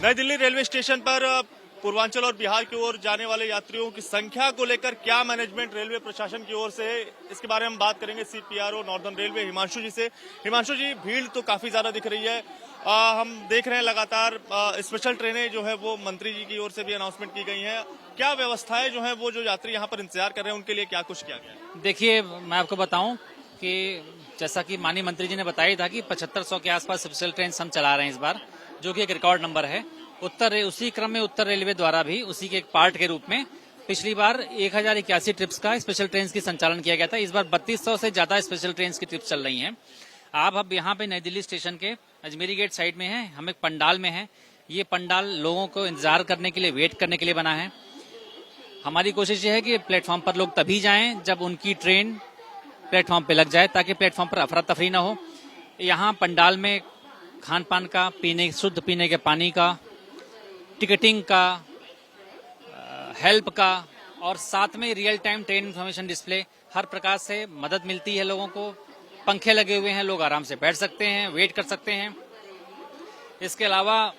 नई Delhi railway station पर पूर्वांचल और बिहार की ओर जाने वाले यात्रियों की संख्या को लेकर क्या मैनेजमेंट रेलवे प्रशासन की ओर से है, इसके बारे में हम बात करेंगे सीपीआरओ नॉर्दर्न रेलवे हिमांशु जी से। हिमांशु जी, भीड़ तो काफी ज्यादा दिख रही है। हम देख रहे हैं लगातार स्पेशल ट्रेनें जो है वो मंत्री जी की ओर से भी अनाउंसमेंट की गई हैं। क्या व्यवस्थाएं जो है वो जो यात्री यहाँ पर इंतजार कर रहे हैं उनके लिए क्या कुछ किया गया है? देखिए, मैं आपको बताऊं कि जैसा कि माननीय मंत्री जी ने बताया था कि 7500 के आसपास स्पेशल ट्रेन हम चला रहे हैं इस बार, जो कि एक रिकॉर्ड नंबर है। उसी क्रम में उत्तर रेलवे द्वारा भी उसी के एक पार्ट के रूप में पिछली बार 1081 ट्रिप्स का स्पेशल ट्रेन की संचालन किया गया था। इस बार 3200 से ज्यादा स्पेशल ट्रेन की ट्रिप्स चल रही हैं। आप अब यहाँ पे नई दिल्ली स्टेशन के अजमेरी गेट साइड में हैं, हम एक पंडाल में हैं। ये पंडाल लोगों को इंतजार करने के लिए, वेट करने के लिए बना है। हमारी कोशिश ये है कि प्लेटफॉर्म पर लोग तभी जाएं जब उनकी ट्रेन प्लेटफॉर्म पे लग जाए, ताकि प्लेटफॉर्म पर अफरा तफरी ना हो। यहाँ पंडाल में खान पान का, शुद्ध पीने के पानी का, टिकटिंग का, हेल्प का और साथ में real time train information display, हर प्रकार से मदद मिलती है लोगों को। पंखे लगे हुए हैं, लोग आराम से बैठ सकते हैं, वेट कर सकते हैं। इसके अलावा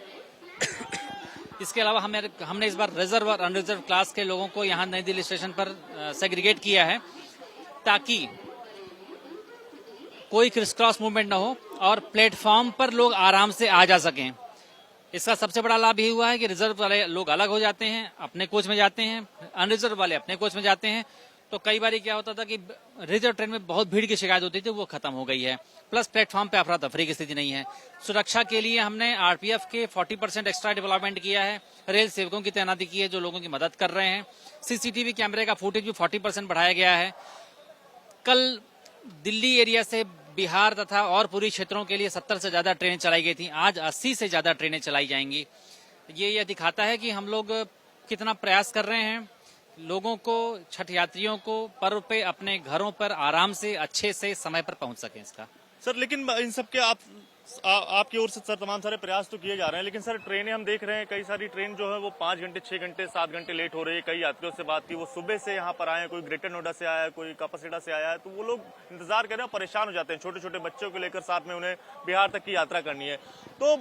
हमने इस बार रिजर्व और अनरिजर्व क्लास के लोगों को यहाँ नई दिल्ली स्टेशन पर सेग्रीगेट किया है, ताकि कोई क्रिस क्रॉस मूवमेंट ना हो और प्लेटफॉर्म पर लोग आराम से आ जा सकें। इसका सबसे बड़ा लाभ ये हुआ है कि रिजर्व वाले लोग अलग हो जाते हैं, अपने कोच में जाते हैं, अनरिजर्व वाले अपने कोच में जाते हैं। तो कई बार क्या होता था कि रिजर्व ट्रेन में बहुत भीड़ की शिकायत होती थी, वो खत्म हो गई है। प्लस प्लेटफॉर्म पे अफरा तफरी की स्थिति नहीं है। सुरक्षा के लिए हमने आरपीएफ के 40% एक्स्ट्रा डेवलपमेंट किया है, रेल सेवकों की तैनाती की है जो लोगों की मदद कर रहे हैं। सीसीटीवी कैमरे का फुटेज भी 40% बढ़ाया गया है। कल दिल्ली एरिया से बिहार तथा और पूरी क्षेत्रों के लिए 70 से ज्यादा ट्रेनें चलाई गई थी, आज 80 से ज्यादा ट्रेनें चलाई जाएंगी। ये दिखाता है कि हम लोग कितना प्रयास कर रहे हैं लोगों को, छठ यात्रियों को पर्व पे अपने घरों पर आराम से अच्छे से समय पर पहुंच सकें। इसका सर, लेकिन इन सब के आपकी ओर से सर तमाम सारे प्रयास तो किए जा रहे हैं, लेकिन सर ट्रेनें हम देख रहे हैं, कई सारी ट्रेन जो है वो 5 घंटे, 6 घंटे, 7 घंटे लेट हो रही है। कई यात्रियों से बात की, वो सुबह से यहाँ पर आए हैं, कोई ग्रेटर नोएडा से आया है, कोई कापासीडा से आया है, तो वो लोग इंतजार कर रहे हैं, परेशान हो जाते हैं। छोटे छोटे बच्चों को लेकर साथ में उन्हें बिहार तक की यात्रा करनी है। तो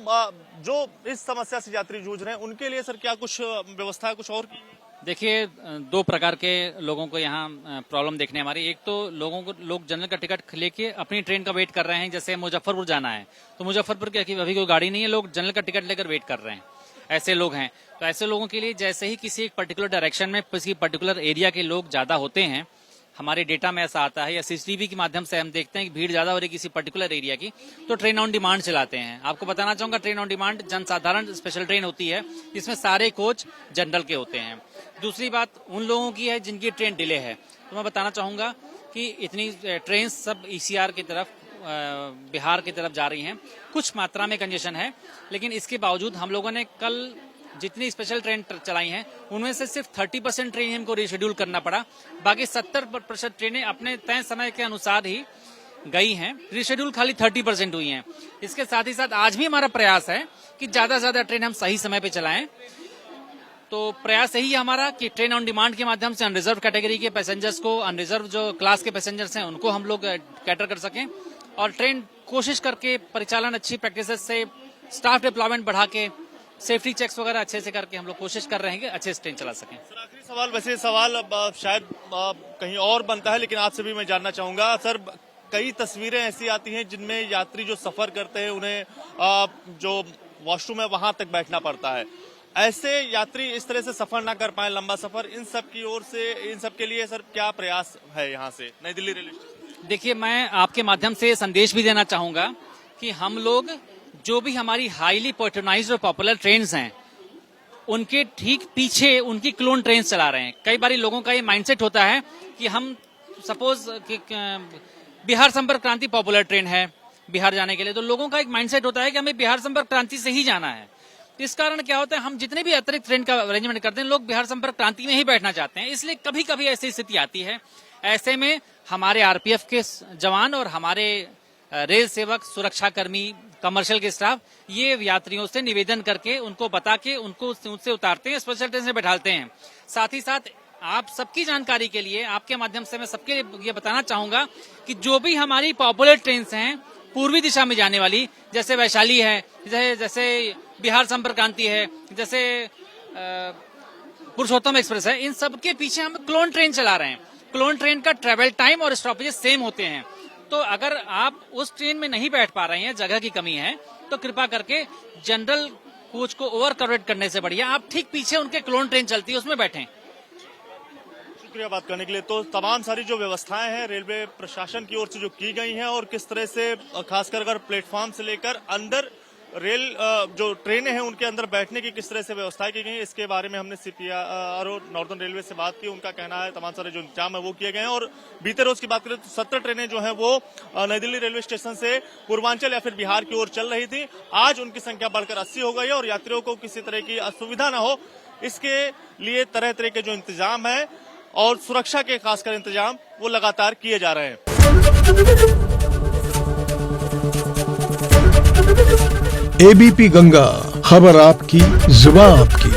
जो इस समस्या से यात्री जूझ रहे हैं उनके लिए सर क्या कुछ व्यवस्था है, कुछ और की? देखिए, 2 प्रकार के लोगों को यहाँ प्रॉब्लम देखने हमारी। एक तो लोग जनरल का टिकट लेके अपनी ट्रेन का वेट कर रहे हैं, जैसे मुजफ्फरपुर जाना है तो मुजफ्फरपुर की अभी कोई गाड़ी नहीं है, लोग जनरल का टिकट लेकर वेट कर रहे हैं। ऐसे लोग हैं, तो ऐसे लोगों के लिए जैसे ही किसी एक पर्टिकुलर डायरेक्शन में किसी पर्टिकुलर एरिया के लोग ज्यादा होते हैं, हमारे डेटा में ऐसा आता है या सीसीटीवी के माध्यम से हम देखते हैं कि भीड़ ज्यादा हो रही है किसी पर्टिकुलर एरिया की, तो ट्रेन ऑन डिमांड चलाते हैं। आपको बताना चाहूंगा, ट्रेन ऑन डिमांड जनसाधारण स्पेशल ट्रेन होती है, जिसमें सारे कोच जनरल के होते हैं। दूसरी बात उन लोगों की है जिनकी ट्रेन डिले है, तो मैं बताना चाहूंगा कि इतनी ट्रेन सब ईसीआर की तरफ, बिहार की तरफ जा रही हैं। कुछ मात्रा में कंजेशन है, लेकिन इसके बावजूद हम लोगों ने कल जितनी स्पेशल ट्रेन चलाई हैं उनमें से सिर्फ 30% ट्रेन हमको रिशेड्यूल करना पड़ा। बाकी 70% ट्रेनें अपने तय समय के अनुसार ही गई हैं, रिशेड्यूल खाली 30% हुई हैं। इसके साथ ही साथ आज भी हमारा प्रयास है कि ज्यादा से ज्यादा ट्रेन हम सही समय पे चलाएं। तो प्रयास यही है हमारा कि ट्रेन ऑन डिमांड के माध्यम से अनरिजर्व कैटेगरी के पैसेंजर्स को, अनरिजर्व जो क्लास के पैसेंजर्स हैं उनको हम लोग कैटर कर सकें, और ट्रेन कोशिश करके परिचालन अच्छी प्रैक्टिसेस से, स्टाफ डिप्लॉयमेंट बढ़ा के, सेफ्टी चेक्स वगैरह अच्छे से करके हम लोग कोशिश कर रहे हैं कि अच्छे से ट्रेन चला सकें। सर, आखिरी सवाल, वैसे सवाल शायद कहीं और बनता है, लेकिन आपसे भी मैं जानना चाहूंगा सर, कई तस्वीरें ऐसी आती हैं जिनमें यात्री जो सफर करते हैं उन्हें जो वॉशरूम है वहां तक बैठना पड़ता है। ऐसे यात्री इस तरह से सफर ना कर पाए, लंबा सफर, इन सब की ओर से, इन सब के लिए सर क्या प्रयास है यहाँ से नई दिल्ली रेलवे स्टेशन? देखिए, मैं आपके माध्यम से संदेश भी देना चाहूंगा कि हम लोग जो भी हमारी हाईली पैट्रोनाइज्ड और पॉपुलर ट्रेन्स हैं उनके ठीक पीछे उनकी क्लोन ट्रेन चला रहे हैं। कई बार लोगों का ये माइंडसेट होता है कि हम सपोज बिहार संपर्क क्रांति पॉपुलर ट्रेन है बिहार जाने के लिए, तो लोगों का एक माइंडसेट होता है कि हमें बिहार संपर्क क्रांति से ही जाना है। इस कारण क्या होता है, हम जितने भी अतिरिक्त ट्रेन का अरेंजमेंट करते हैं, लोग बिहार संपर्क क्रांति में ही बैठना चाहते हैं। इसलिए कभी कभी ऐसी स्थिति आती है। ऐसे में हमारे आरपीएफ के जवान और हमारे रेल सेवक, सुरक्षा कर्मी, कमर्शियल के स्टाफ ये यात्रियों से निवेदन करके उनको बता के उनको उनसे उतारते हैं, स्पेशल ट्रेन से बैठाते हैं। साथ ही साथ आप सबकी जानकारी के लिए आपके माध्यम से मैं सबके ये बताना चाहूंगा कि जो भी हमारी पॉपुलर ट्रेन हैं पूर्वी दिशा में जाने वाली, जैसे वैशाली है, जैसे बिहार संपर्क क्रांति है, जैसे पुरुषोत्तम एक्सप्रेस है, इन सब के पीछे हम क्लोन ट्रेन चला रहे हैं। क्लोन ट्रेन का ट्रेवल टाइम और स्टॉपेजेस सेम होते हैं। तो अगर आप उस ट्रेन में नहीं बैठ पा रहे हैं, जगह की कमी है, तो कृपा करके जनरल कोच को ओवर क्राउडेड करने से बढ़िया आप ठीक पीछे उनके क्लोन ट्रेन चलती है उसमें बैठें। शुक्रिया बात करने के लिए। तो तमाम सारी जो व्यवस्थाएं हैं रेलवे प्रशासन की ओर से जो की गई हैं और किस तरह से खासकर अगर प्लेटफॉर्म से लेकर अंदर रेल जो ट्रेनें हैं उनके अंदर बैठने की किस तरह से व्यवस्थाएं की गई, इसके बारे में हमने सीपीआर और नॉर्दर्न रेलवे से बात की। उनका कहना है तमाम सारे जो इंतजाम है वो किए गए हैं। और बीते रोज की बात करें तो 17 ट्रेनें जो है वो नई दिल्ली रेलवे स्टेशन से पूर्वांचल या फिर बिहार की ओर चल रही थी। आज उनकी संख्या बढ़कर 80 हो गई है और यात्रियों को किसी तरह की असुविधा न हो इसके लिए तरह तरह के जो इंतजाम है और सुरक्षा के खासकर इंतजाम वो लगातार किए जा रहे हैं। एबीपी गंगा, खबर आपकी, जुबान आपकी।